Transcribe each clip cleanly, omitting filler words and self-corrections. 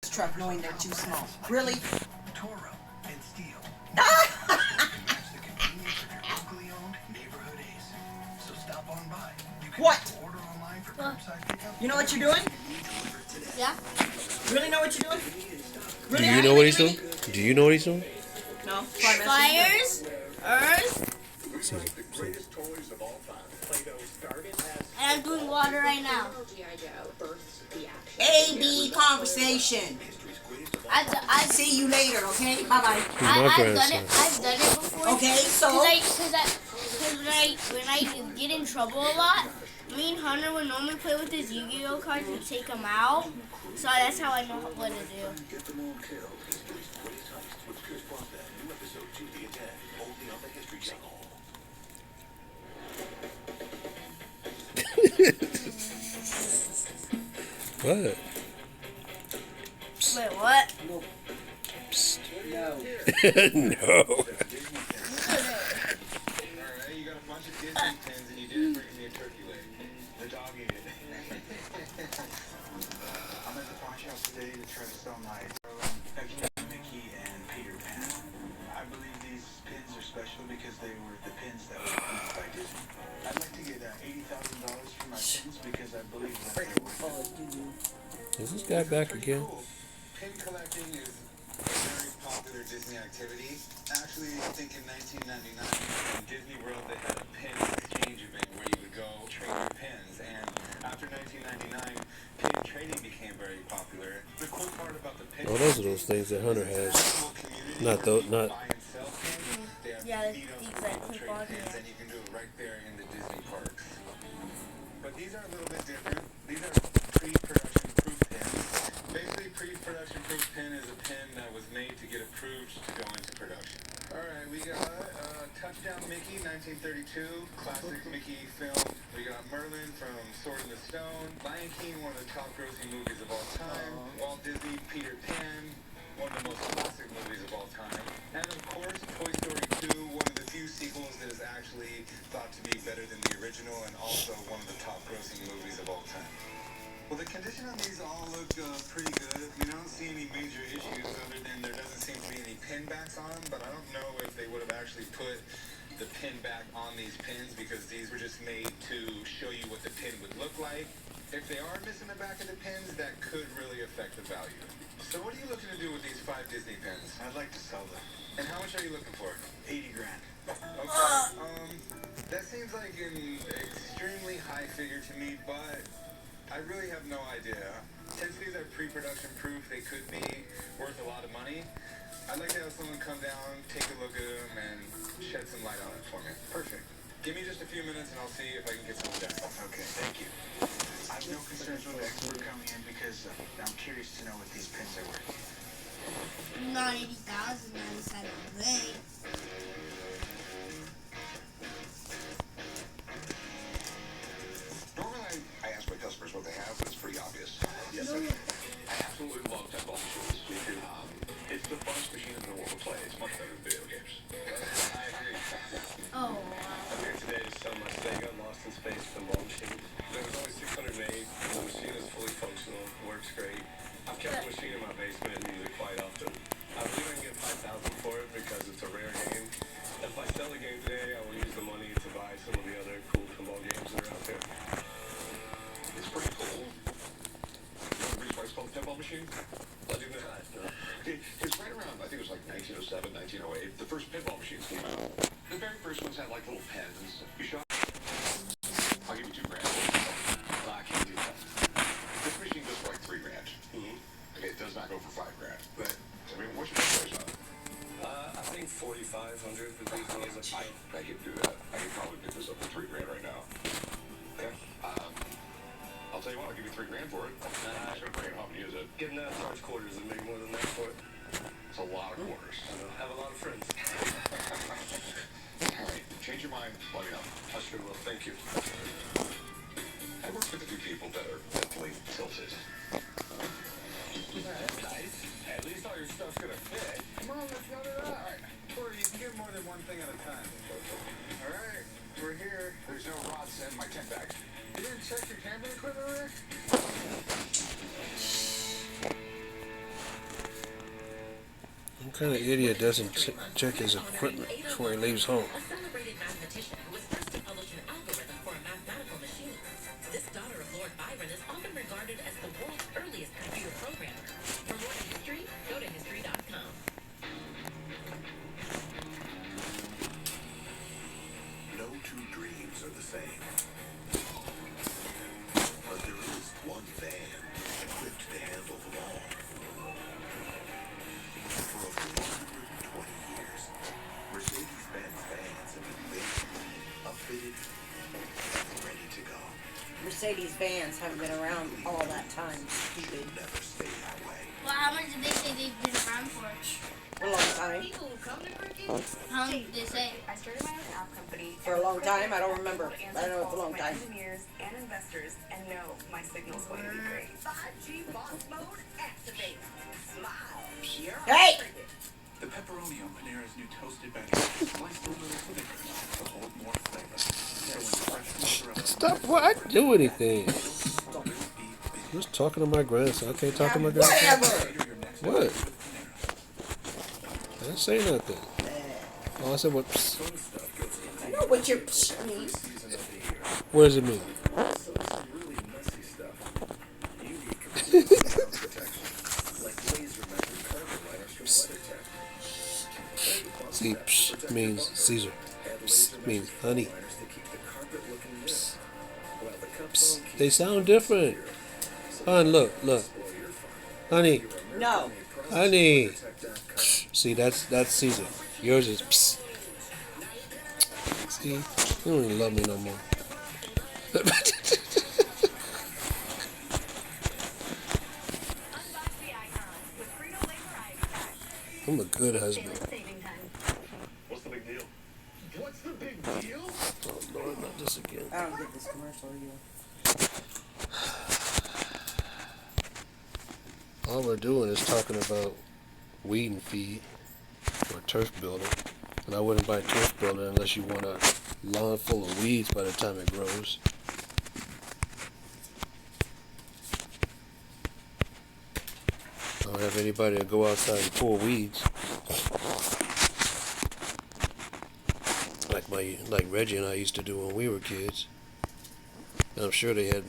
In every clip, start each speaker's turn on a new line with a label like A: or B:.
A: truck knowing they're too small. Really?
B: Toro and Steel. So stop on by. You can
A: What?
B: order online for curbside pickup.
A: You know what you're doing?
C: Yeah.
A: Really know what you're doing? Really?
D: Do you know what he's doing? Do you know what he's doing?
A: No.
C: Flyers, Earth, and I'm doing water right now.
A: A-B conversation.
C: I
A: See you later, okay? Bye-bye.
C: I've done it. I've done it before.
A: Okay, so...
C: When I get in trouble a lot, me and Hunter would normally play with his Yu-Gi-Oh cards and take them out. So that's how I know what to do.
D: What?
C: Wait, what?
A: No.
D: No.
E: Alright, you got a bunch of Disney pins and you didn't bring me a turkey leg. The dog ate it. I'm at the pawn shop today to try to sell my Mickey and Peter Pan. I believe these pins are special because they were the pins that were printed by Disney. I'd like to get $80,000 for my pins because I believe that they're worth it.
D: Is this guy back again?
E: Pin collecting is a very popular Disney activity. Actually, I think in 1999 in Disney World they had a pin exchange event where you would go trade your pins. And after 1999, pin trading became very popular. The cool part about the pin
D: Oh, those are those things that Hunter has. Not those, not.
E: buy and sell pins. They have
C: Yeah,
E: meetups
C: these
E: where
C: that
E: people
C: clip
E: trade
C: on
E: pins,
C: here.
E: and you can do it right there in the Disney parks. But these are a little bit different. These are pre-production proof pins. Basically, pre-production proof pin is a pin that was made to get approved to go into production. Alright, we got Touchdown Mickey, 1932, classic Mickey film. We got Merlin from Sword in the Stone, Lion King, one of the top grossing movies of all time, Walt Disney, Peter Pan, one of the most classic movies of all time, and of course, Toy Story 2, one of the few sequels that is actually thought to be better than the original and also one of the top grossing movies of all time. Well, the condition on these all look pretty good. We don't see any major issues other than there doesn't seem to be any pin backs on them, but I don't know if they would have actually put the pin back on these pins because these were just made to show you what the pin would look like. If they are missing the back of the pins, that could really affect the value. So what are you looking to do with these 5 Disney pins? I'd like to sell them. And how much are you looking for? 80 grand. Okay, that seems like an extremely high figure to me, but I really have no idea. Since these are pre-production proof, they could be worth a lot of money. I'd like to have someone come down, take a look at them, and shed some light on it for me. Perfect. Give me just a few minutes and I'll see if I can get something done. Okay, thank you. I have no concerns with the expert coming in because I'm curious to know what these pins are worth.
C: Not 80,000. I decided to play.
F: Normally, I ask my customers what they have, but it's pretty obvious. Yes, sir. I absolutely love pinball machines. It's the funnest machine in the world to play. It's much better than video games.
E: I agree.
C: Oh,
G: I'm here today to sell my Sega Lost in Space pinball machine. There was only 600 made. The machine is fully functional, works great. I've kept the machine in my basement and use it quite often. I believe I can get $5,000 for it because it's a rare game. If I sell the game today, I will use the money to buy some of the other cool pinball games that are out there.
F: It's pretty cool. You know the reason why it's called a pinball machine?
G: I do not. No.
F: It's right around, I think it was like 1907, 1908. The first pinball machines came out. The very first ones had like little pens. You shot. I'll give you $2 grand.
G: I can't do that.
F: This machine goes for like $3 grand. Okay, it does not go for $5 grand. But I mean, what's your best price on it?
G: I think 4,500 would be me as a pipe.
F: I can do that. I can probably pick this up for $3 grand right now.
G: Okay.
F: I'll tell you what, I'll give you $3 grand for it. I'm just gonna bring it home and use it.
G: Getting that large quarters and make more than that for it.
F: It's a lot of quarters.
G: I have a lot of friends.
F: All right, change your mind, let me know.
G: I sure will. Thank you.
F: I work with a few people that are mentally tilted.
E: That's nice. At least all your stuff's gonna fit. Come on, let's go to that. Alright. Or you can get more than one thing at a time. Alright, we're here.
F: There's no rods in my tent bag.
E: You didn't check your camping equipment, Rick?
D: kind of idiot doesn't check his equipment before he leaves home?
H: A celebrated mathematician was first to publish an algorithm for a mathematical machine. This daughter of Lord Byron is often regarded as the world's earliest computer programmer. For more history, go to history.com.
F: No two dreams are the same. But there is one van equipped to handle them all. For over 120 years, Mercedes-Benz vans have been made, upfitted, and ready to go.
A: Mercedes vans haven't been around all that time. Stupid.
F: They'll never stay that way.
C: Well, how much did they say they've been around for?
A: For a long time.
H: People who come to Cricket,
C: How long did they say?
I: I started my own app company.
A: For a long time? I don't remember. I don't know if it's a long time.
I: Engineers and investors, and no, my signal's going to be great.
H: 5G boss mode activate. Smile. Pure
A: Hey!
H: Cricket.
B: The pepperoni on Panera's new toasted bagel is sliced a little thicker to hold more flavor. So when fresh mozzarella
D: Stop! What? I didn't do anything. I'm just talking to my grandson. I can't talk to my grandson.
A: Whatever.
D: What? I didn't say nothing. Oh, I said what? Psst.
A: I know what your psh means.
D: What does it mean?
G: Really messy stuff. You need complete cloud protection, like laser measured carpet liners from WeatherTech.
D: See, psh means Caesar. Psst means honey.
G: Liners to keep the carpet looking new, while the cup
D: Psst.
G: phone keeps
D: They sound different. Hon, look. Honey,
A: No.
D: honey. Psst. See, that's Caesar. Yours is psst. See, you don't even love me no more. I'm a good husband.
G: What's the big deal?
B: What's the big deal?
D: Oh Lord, not this again.
A: I don't get this commercial either.
D: All we're doing is talking about weed and feed or turf builder. And I wouldn't buy turf builder unless you want a lawn full of weeds by the time it grows. I don't have anybody to go outside and pull weeds. Like Reggie and I used to do when we were kids. And I'm sure they had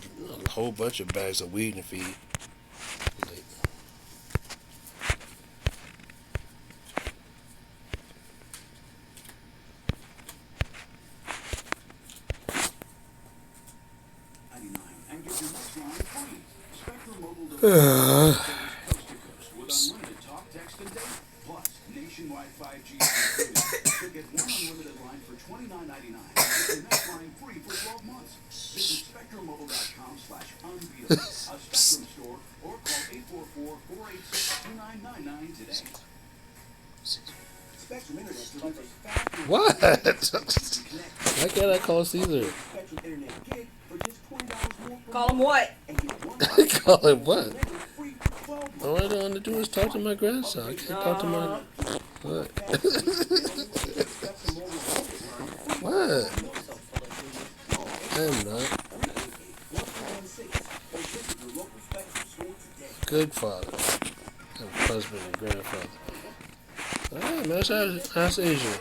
D: a whole bunch of bags of weed and feed. Like,
B: And get your next line free. Spectrum Mobile delivers coast to coast with unlimited talk, text, and data. Plus, nationwide 5G included. So get one unlimited line for $29.99. Get your next line free for 12 months. Visit SpectrumMobile.com/unbeatable, a Spectrum store, or call 844-486-2999 today. Spectrum Internet delivers fast.
D: what? Why can't I call Caesar?
B: Spectrum Internet Gig for just $20 more per
A: Call him what?
B: and get one
D: Call him what?
B: free for 12 months.
D: All I don't want to do is talk to my grandson. I can't talk to my... What? What? I'm not. Good father. And husband and grandfather. Alright, man, that's Asia.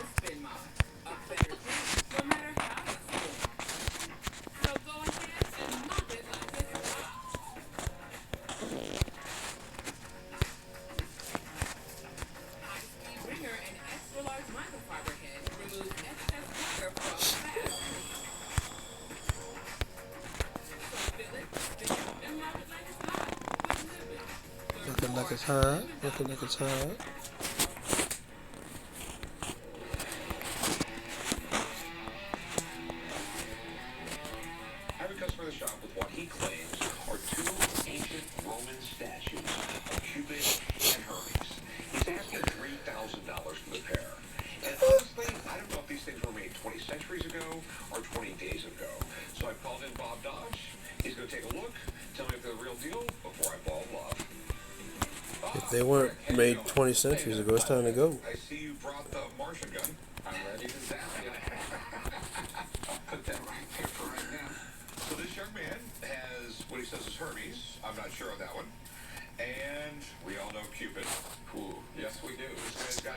D: Looking like it's hot. Looking like it's hot.
F: I have a customer in the shop with what he claims are two ancient Roman statues of Cupid and Hermes. He's asking $3,000 for the pair. And honestly, I don't know if these things were made 20 centuries ago or 20 days ago. So I called in Bob Dodge. He's going to take a look, tell me if they're the real deal before I fall in love.
D: If they weren't made 20 centuries ago, it's time to go.
F: I see you brought the Martian gun. I'm ready to zap you. I'll put that right there for right now. So this young man has what he says is Hermes. I'm not sure on that one. And we all know Cupid. Ooh, yes we do. This guy's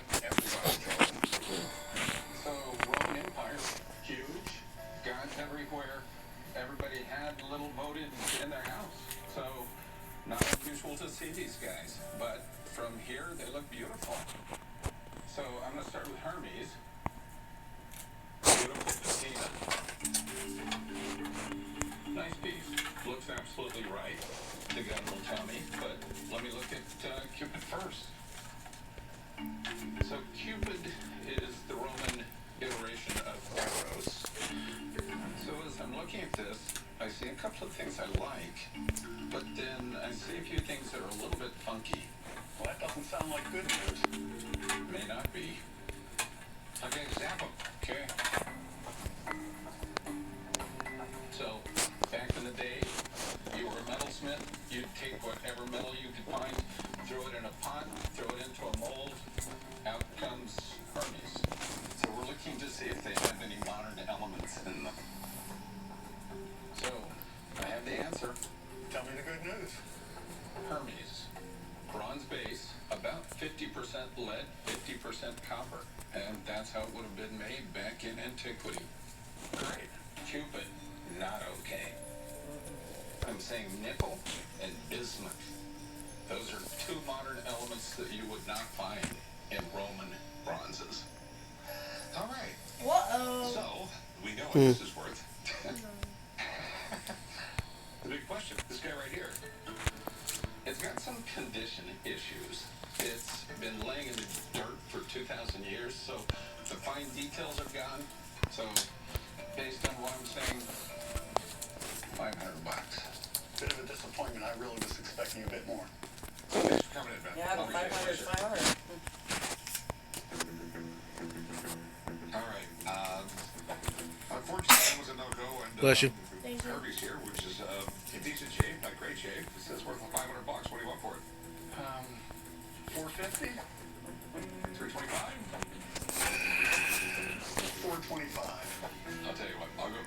E: eyes, but from here they look beautiful. So I'm going to start with Hermes. Beautiful patina. Nice piece. Looks absolutely right. The gun will tell me, but let me look at Cupid first. So Cupid is the Roman iteration of Eros. So as I'm looking at this, I see a couple of things I like, but then I see a few things that are a little bit funky.
G: Well, that doesn't sound like good news.
E: May not be. Okay, example. Okay. So, back in the day, you were a metalsmith. You'd take whatever metal you could find, throw it in a pot, throw it into a mold. Out comes Hermes. So we're looking to see if they have any modern elements in them. So, I have the answer.
G: Tell me the good news.
E: Hermes. Bronze base, about 50% lead, 50% copper. And that's how it would have been made back in antiquity. Great. Cupid, not okay. I'm saying nickel and bismuth. Those are two modern elements that you would not find in Roman bronzes. All right.
C: Whoa.
E: So, we know what this is worth. The big question, this guy right here. It's got some condition issues. It's been laying in the dirt for 2,000 years, so the fine details are gone. So, based on what I'm saying, $500.
G: Bit of a disappointment. I really was expecting a bit more.
E: Thanks for coming in, Ben.
A: Yeah, but 500 is 500.
E: All right. Unfortunately, that was a no-go. And
D: Bless you.
E: Kirby's here, which is in decent shape, not great shape. It says worth $500. What do you want for it?
G: 450?
E: 325.
G: 425.
E: I'll tell you what. I'll go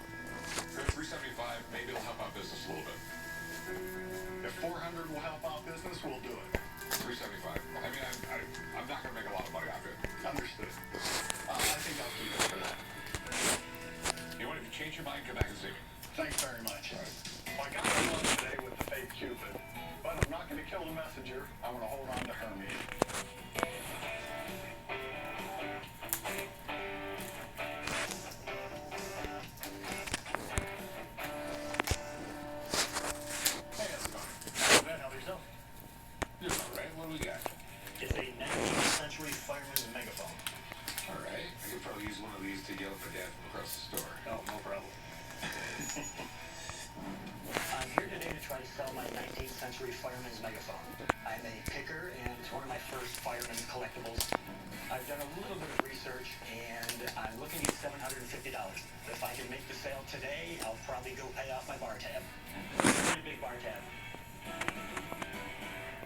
E: 375. Maybe it'll help out business a little bit.
G: If 400 will help out business, we'll do it.
E: 375. I mean, I'm not going to make a lot of money off it.
G: Understood. I think I'll keep it for that.
E: You want, if you change your mind, come back and see me.
G: Thanks very much. Well, I got the one today with the fake Cupid, but I'm not going to kill the messenger. I want to hold on to Hermes.
E: Hey, how's it going?
G: Ben, how yourself?
E: Doing all right. What do we got?
G: It's a 19th century fireman's megaphone.
E: All right. I could probably use one of these to yell at my dad from across the store.
G: Oh, no problem.
J: I'm here today to try to sell my 19th century fireman's megaphone. I'm a picker and it's one of my first fireman's collectibles. I've done a little bit of research and I'm looking at $750. If I can make the sale today, I'll probably go pay off my bar tab. Pretty big bar tab.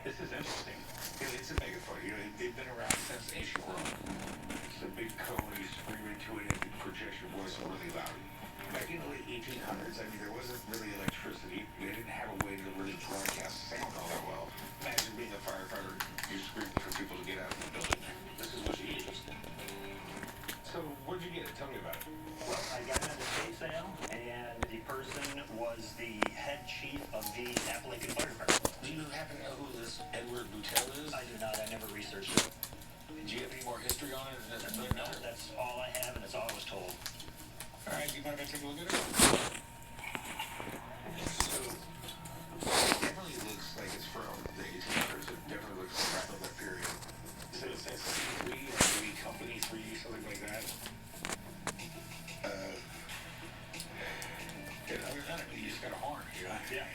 E: This is interesting. It's a megaphone. You know, they've been around since ancient Rome. It's a big cone. You scream into it and it projects your voice really loud. Back in the late 1800s, I mean, there wasn't really electricity. They didn't have a way to really broadcast sound all that well. Imagine being a firefighter. You're screaming for people to get out of the building. This is what you used. So, where'd you get it? Tell me about it.
J: Well, I got it at a estate sale and the person was the head chief of the Appalachian Fire Department.
E: Do you happen to know who this Edward Boutelle is?
J: I do not. I never researched it.
E: Do you have any more history on it?
J: No, that's all I have and it's all I was told.
E: All right, you mind if I take a look at it? So, it definitely looks like it's from the 1800s. It definitely looks like of that period. So it says 3 company 3, something like that. Yeah, other than that, you just got a horn, you know?
J: Yeah,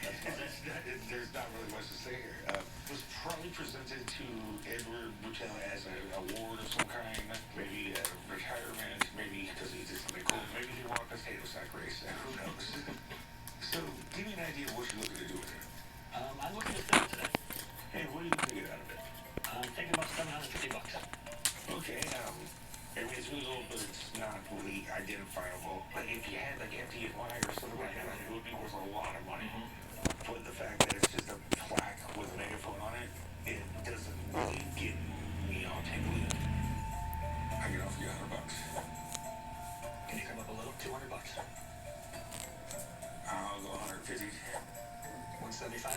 E: There's not really much to say here. It was probably presented to Edward Boutelle as an award of some kind, maybe a retirement, maybe because he did something cool, maybe he won a potato sack race, who knows? So, give me an idea of what you're looking to do with it.
J: I'm looking to sell it today.
E: Hey, what are you looking to get out of it?
J: I'm thinking about $750.
E: Okay, I mean, it's really old, but it's not really identifiable. But if you had, like, empty wire or something like that, it would be worth a lot of money. But the fact that it's just a plaque with a megaphone on it, it doesn't really get me all tingly. I can offer you $100.
J: Can you come up a little? $200.
E: I'll go 150.
J: 175.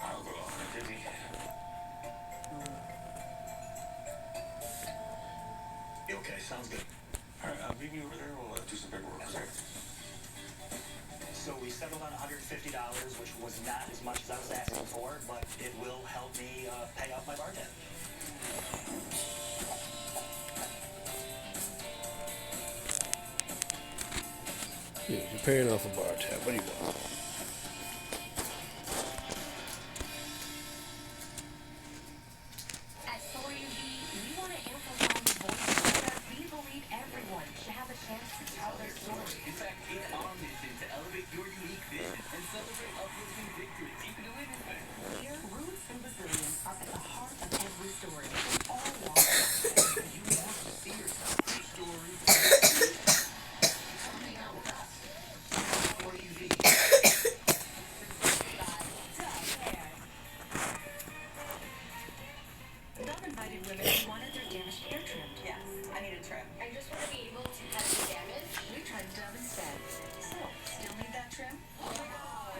E: I'll go 150.
F: Sounds good.
E: All right, meet me over there. We'll do some paperwork.
F: Yes, sir.
J: So we settled on $150, which was not as much as I was asking for, but it will help me pay off my bar tab.
D: Yeah, you're paying off a bar tab. What do you want?
H: At Solar UV, we want to amplify the voice that we believe everyone should have a chance to tell their story.
F: In fact, it's our mission to elevate your unique vision and celebrate uplifting victories. You can do anything.
H: Here, roots and resilience are at the heart of every story. We all want to
F: You want to see yourself, your story. Coming out with us. Solar UV.
H: Dove invited women who wanted their damaged hair trimmed.
I: Yes, I need a trim.
H: I just want to be able to have the damage. We tried Dove instead. So,
I: Still need that trim? Oh my god.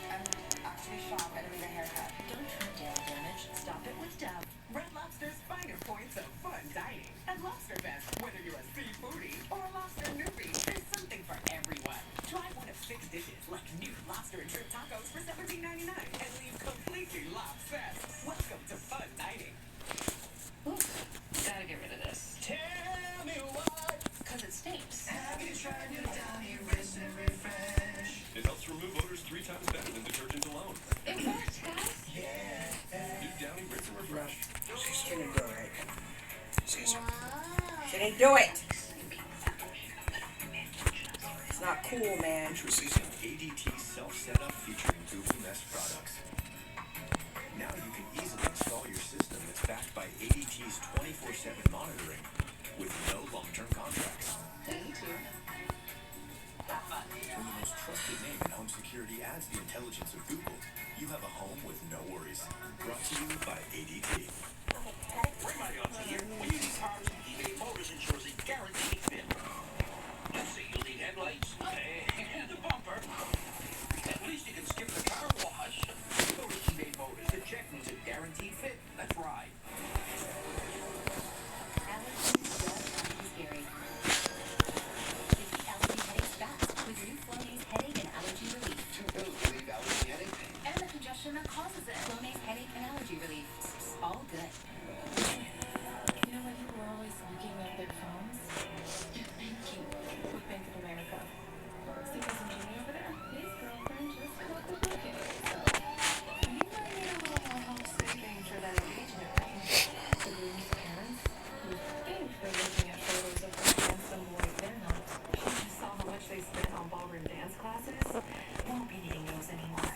I: I'm actually shocked. I don't need a haircut.
H: don't trim tail damage. Stop it with Dove.
K: Red Lobster's finer points of fun dining. At Lobster Fest, whether you're a seafoodie or a lobster newbie, there's something for everyone. Try one of 6 dishes like new lobster and shrimp tacos for $17.99 and leave completely lobsessed. Welcome to fun dining.
H: Gotta get rid of this.
K: Tell me why.
H: Because it stinks.
K: Have you tried new Downy Rinse and Refresh?
G: It helps remove odors 3 times better than detergent alone.
H: It works, guys.
G: New Downy Rinse and Refresh.
A: She didn't do it. She didn't do it. It's not cool, man.
B: Introducing ADT Self-Setup featuring Google Nest products. Now you can easily install your system that's backed by ADT's 24/7 monitoring with no long-term contracts.
H: Me too.
B: When the most trusted name in home security adds the intelligence of Google, you have a home with no worries. Brought to you by ADT.
F: Everybody else here, when you need cars, eBay Motors ensures a guaranteed fit. Let's say you'll need headlights and a bumper. At least you can skip the car wash. Go to eBay Motors to check who's a guaranteed fit. That's right.
H: Allergies just might be scary. Defeat allergy headaches fast with new Flonase headache and allergy relief.
F: 2 pills relieve allergy headache.
H: And the congestion that causes it. Flonase headache and allergy relief. All good.
I: You know when people are always looking at their phones? Thank you. With Bank of America. See cousin Jimmy over there? His girlfriend just got the booking. So you might need a little more help saving for that engagement ring. Sabrina's parents, who think they're looking at photos of her handsome boy, they're not. She just saw how much they spent on ballroom dance classes. Won't be needing those anymore.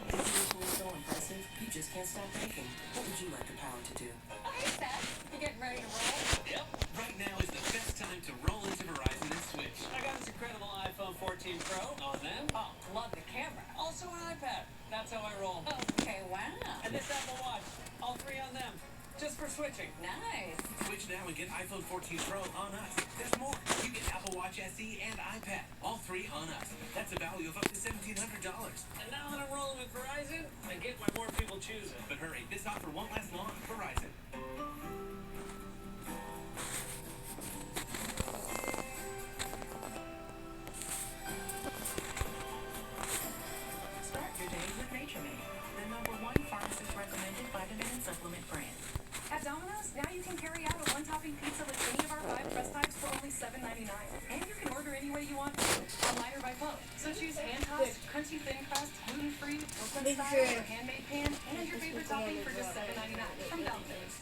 K: This is so impressive. You just can't stop thinking. What would you like the power to do?
H: Hey, Seth. You getting ready to roll?
F: Yep. Right now is the best time to roll into Verizon and switch.
K: I got this incredible iPhone 14 Pro on them. Oh, love the camera. Also an iPad. That's how I roll.
H: Okay, wow.
K: And this Apple Watch. All 3 on them. Just for switching.
H: Nice.
F: Switch now and get iPhone 14 Pro on us. There's more. You get Apple Watch SE and iPad. All 3 on us. That's a value of up to $1,700.
K: And now that I'm rolling with Verizon, I get why more people choose it.
F: But hurry, this offer won't last long. Verizon.
K: Start your day with Nature Made, the #1 pharmacist recommended vitamin and supplement brand.
I: At Domino's, now you can carry out a one-topping pizza with any of our 5 crust types for only $7.99. And you can order any way you want, online or by phone. So choose hand-tossed, crunchy thin crust, gluten-free, Brooklyn style, or handmade pan, and your favorite topping for just $7.99 from Domino's.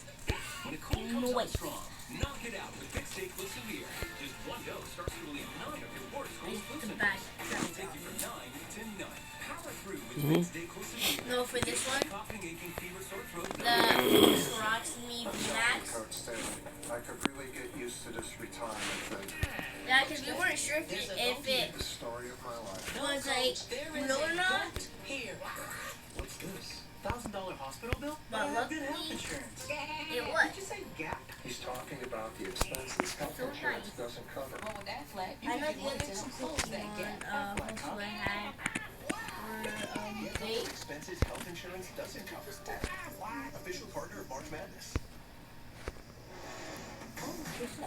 F: Nicole comes out strong. Knock it out with Big Steak with Severe. Just one dose starts to relieve 9 of your worst cold flu symptoms. That'll take you from 9 to none. Power through with Big Steak with Severe.
C: No, for this one,
F: Coughing, aching, fever, sore throat.
C: the Roxy Max.
L: I could really get used to this retirement thing.
C: Yeah, because we weren't sure if it
L: The story of my life.
C: was like real or not.
K: Here.
J: What's this? $1,000 hospital bill?
C: But
J: I have good
C: luckily,
J: health insurance.
C: it was.
J: Did you say Gap?
L: He's talking about the expenses health insurance doesn't cover.
H: Well, with Aflac,
C: I know the
H: look
C: other
H: to help
C: two
H: close that gap.
C: one I had were they.
F: Expenses health insurance doesn't cover. Official partner of March Madness.
C: This is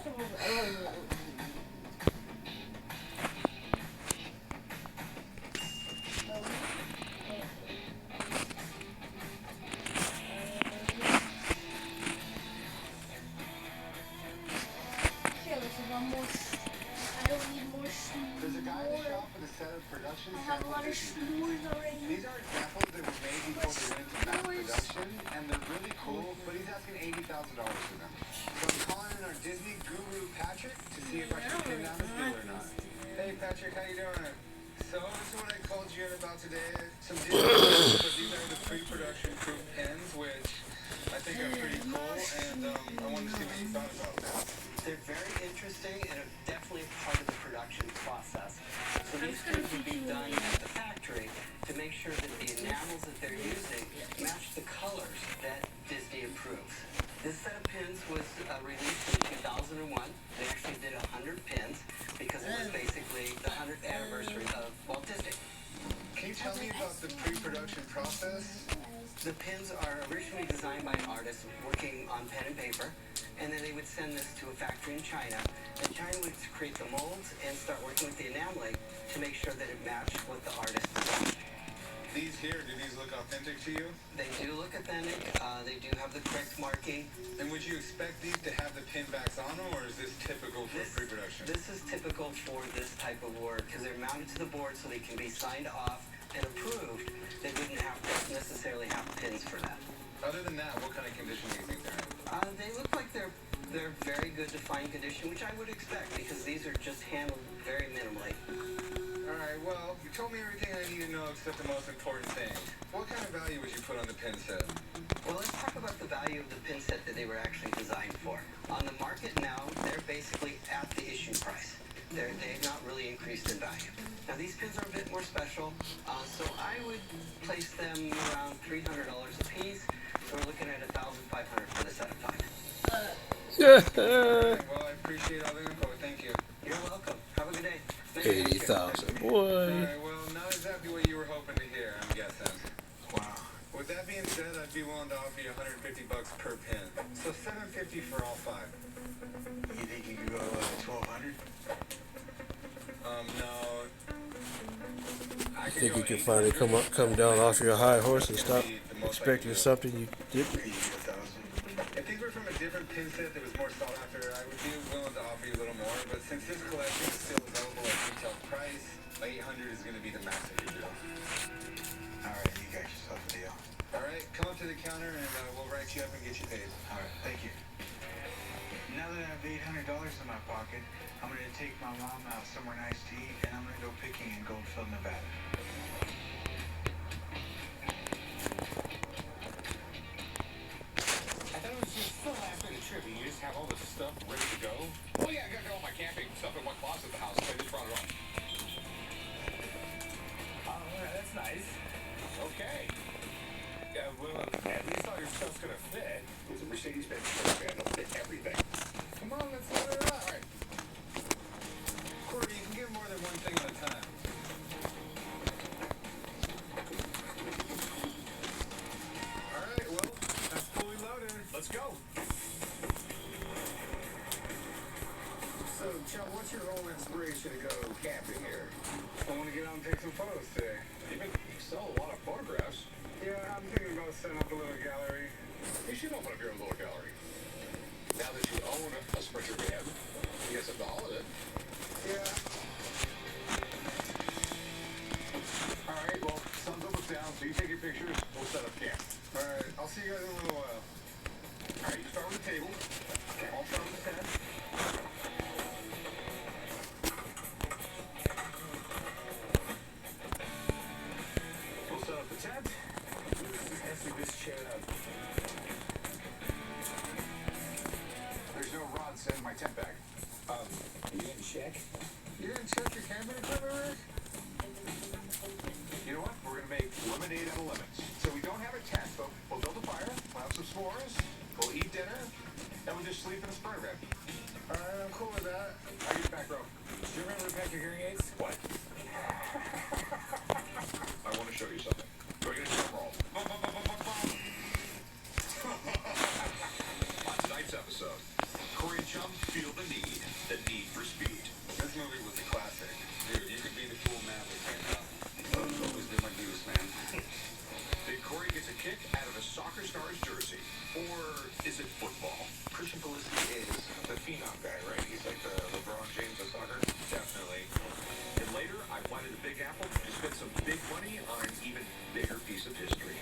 E: There's a guy in the shop with a set of production samples. These are examples that were made before they went into mass production, and they're really cool, but he's asking $80,000 for them. So I'm calling in our Disney guru, Patrick, to see if I can pin down his deal or not. Hey, Patrick, how you doing? So, this is what I called you in about today. Some Disney pins, but these are the pre-production proof pins, which I think are pretty cool, and I wanted to see what you thought about them.
J: They're very interesting and are definitely part of the production process. So these pins would be done at the factory to make sure that the enamels that they're using match the colors that Disney approves. This set of pins was released in 2001. They actually did 100 pins because it was basically the 100th anniversary of Walt Disney.
E: Can you tell me about the pre-production process?
J: The pins are originally designed by an artist working on pen and paper, and then they would send this to a factory in China, and China would create the molds and start working with the enameling to make sure that it matched what the artist designed.
E: These here, do these look authentic to you?
J: They do look authentic. They do have the correct marking.
E: And would you expect these to have the pin backs on them, or is this typical for pre-production?
J: This is typical for this type of work because they're mounted to the board so they can be signed off and approved. They wouldn't have to necessarily have pins for that.
E: Other than that, what kind of condition do you think they're in?
J: They look like they're very good to fine condition, which I would expect because these are just handled very minimally.
E: Alright, well, you told me everything I need to know except the most important thing. What kind of value would you put on the pin set?
J: Well, let's talk about the value of the pin set that they were actually designed for. On the market now, they're basically at the issue price. They've not really increased in value. Now, these pins are a bit more special, so I would place them around $300 a piece. So we're looking at $1,500 for the set of 5.
E: Well, I appreciate all the info. Thank you.
J: You're welcome. Have a good day.
D: 80,000, boy.
E: Alright, well, not exactly what you were hoping to hear, I'm guessing. Wow. With that being said, I'd be willing to offer you $150 per pin. So $750 for all 5. You think you could go to like $1,200? No.
D: I think you can finally come down off your high horse and stop expecting something you didn't.
E: If these were from a different pin set that was more sought after, I would be willing to offer you a little more, but since this collection is still available at retail price, $800 is going to be the max I can do. Alright, you got yourself a deal. Alright, come up to the counter and we'll write you up and get you paid. Alright, thank you. Now that I have $800 in my pocket, I'm going to take my mom out somewhere nice to eat, and I'm going to go picking in Goldfield, Nevada.
F: You just have all this stuff ready to go? Well, yeah, I got all my camping stuff in one closet at the house, so I just brought it on. Oh, yeah, that's nice. Okay. Yeah, well, at least all your stuff's gonna fit. It's a Mercedes-Benz program, it'll fit everything.
E: Come on, let's load it up. All right. Corey, you can get more than one thing at a time. All right, well, that's fully loaded.
F: Let's go.
E: So, Chuck, what's your whole inspiration to go camping here? I want to get out and take some photos today.
F: Even sell a lot of photographs.
E: Yeah, I'm thinking about setting up a little gallery.
F: You should open up your own little gallery. Now that you own a Sprinter van, you get something to haul it in.
E: Yeah.
F: Alright, well, sun's almost down, so you take your pictures, we'll set up camp.
E: Alright, I'll see you guys in a little while.
F: Alright, you start with the table. Okay, I'll start with the tent. We'll set up the tent. Empty this chair out. There's no rod set in my tent bag. You didn't check?
E: You didn't check your camping equipment, Rick?
F: You know what? We're gonna make lemonade out of lemons. So we don't have a tent, but we'll build a fire, we'll have some s'mores, we'll eat dinner, and we'll just sleep in a Sprinter van.
E: Alright, I'm cool with that.
F: I'll get back row. Do you remember to pack your hearing aids? What? I want to show you something. We're gonna drum roll. On tonight's episode, Corey and Chum feel the need is it football? Christian Pulisic is the phenom guy, right? He's like the LeBron James of soccer.
E: Definitely.
F: And later, I fly to the Big Apple to spend some big money on an even bigger piece of history.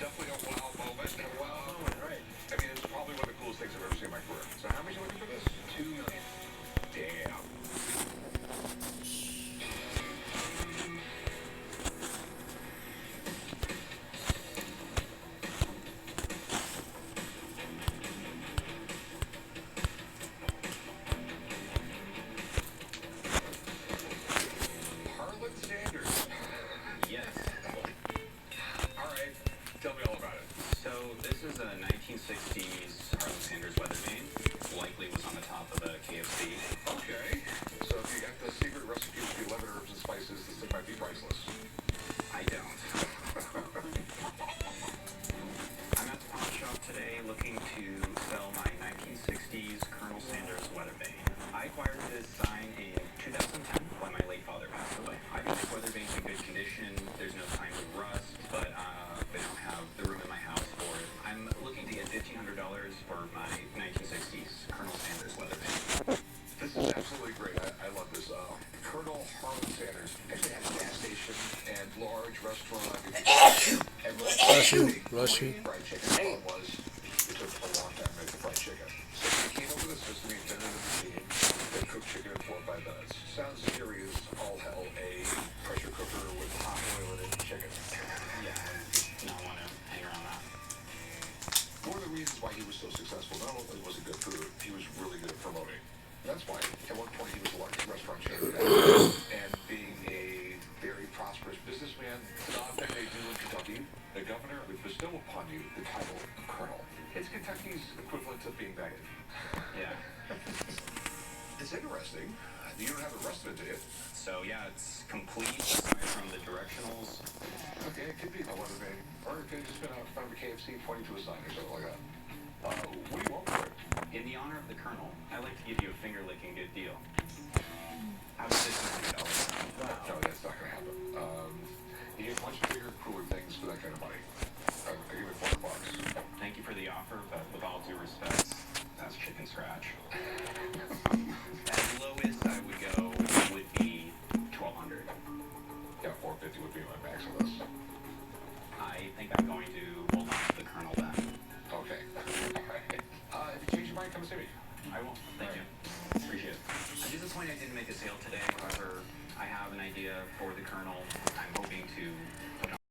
F: Definitely a wow moment. A wow moment, right? I mean, it's probably one of the coolest things I've ever seen in my career. So how much are you looking for this? $2 million. Damn. Harlan Sanders.
M: Yes.
F: All right. Tell me all about it.
M: So this is a 1960s Harlan Sanders Weathervane. Likely was on the top of a KFC.
F: Okay. So if you got the secret recipe for 11 herbs and spices, this thing might be priceless.
M: I don't. I'm at the pawn shop today looking to sell my 1960s Colonel Sanders Weathervane. I acquired this sign in 2010 when my late father passed away. I think this Weathervane's in good condition. There's no signs of rust, but they don't have the room in my house for it. I'm looking to get $1,500 for my 1960s Colonel Sanders Weathervane.
F: This is absolutely great. I love this. Colonel Harlan Sanders actually had a gas station and large restaurant.
D: Bless you.
F: Fried chicken. The problem was, it took a long time to make the fried chicken. So he came up with a system, he invented the machine that cooked chicken in 4 or 5 minutes. Sounds serious, all hell, a pressure cooker with hot oil in it and chicken.
M: Yeah, I would not want to hang around that.
F: One of the reasons why he was so successful, not only was it good food, he was really good at promoting. That's why at one point he was the largest restaurant chain in America. And being a very prosperous businessman, not that they do in Kentucky, the governor would bestow upon you the title of colonel. It's Kentucky's equivalent to being knighted.
M: Yeah.
F: It's interesting. You don't have the rest of it, do you?
M: So yeah, it's complete aside from the directionals.
F: Okay, it could be a Weathervane. Or it could have just been out in front of a KFC pointing to a sign or something like that. What do you want for it?
M: In the honor of the Colonel, I'd like to give you a finger-licking good deal. How about this $100?
F: No, that's not going to happen. You get much bigger, cooler things for that kind of money. I'll give it $400.
M: Thank you for the offer, but with all due respect, that's chicken scratch. As lowest I would go would be $1,200.
F: Yeah, $450 would be my max on this.
M: I think I'm going to hold on to the Colonel then.
F: Okay. All right. If you change your mind, come see me.
M: I won't. Thank you. Appreciate it. I'm disappointed I didn't make a sale today. However, I have an idea for the Colonel. I'm hoping to put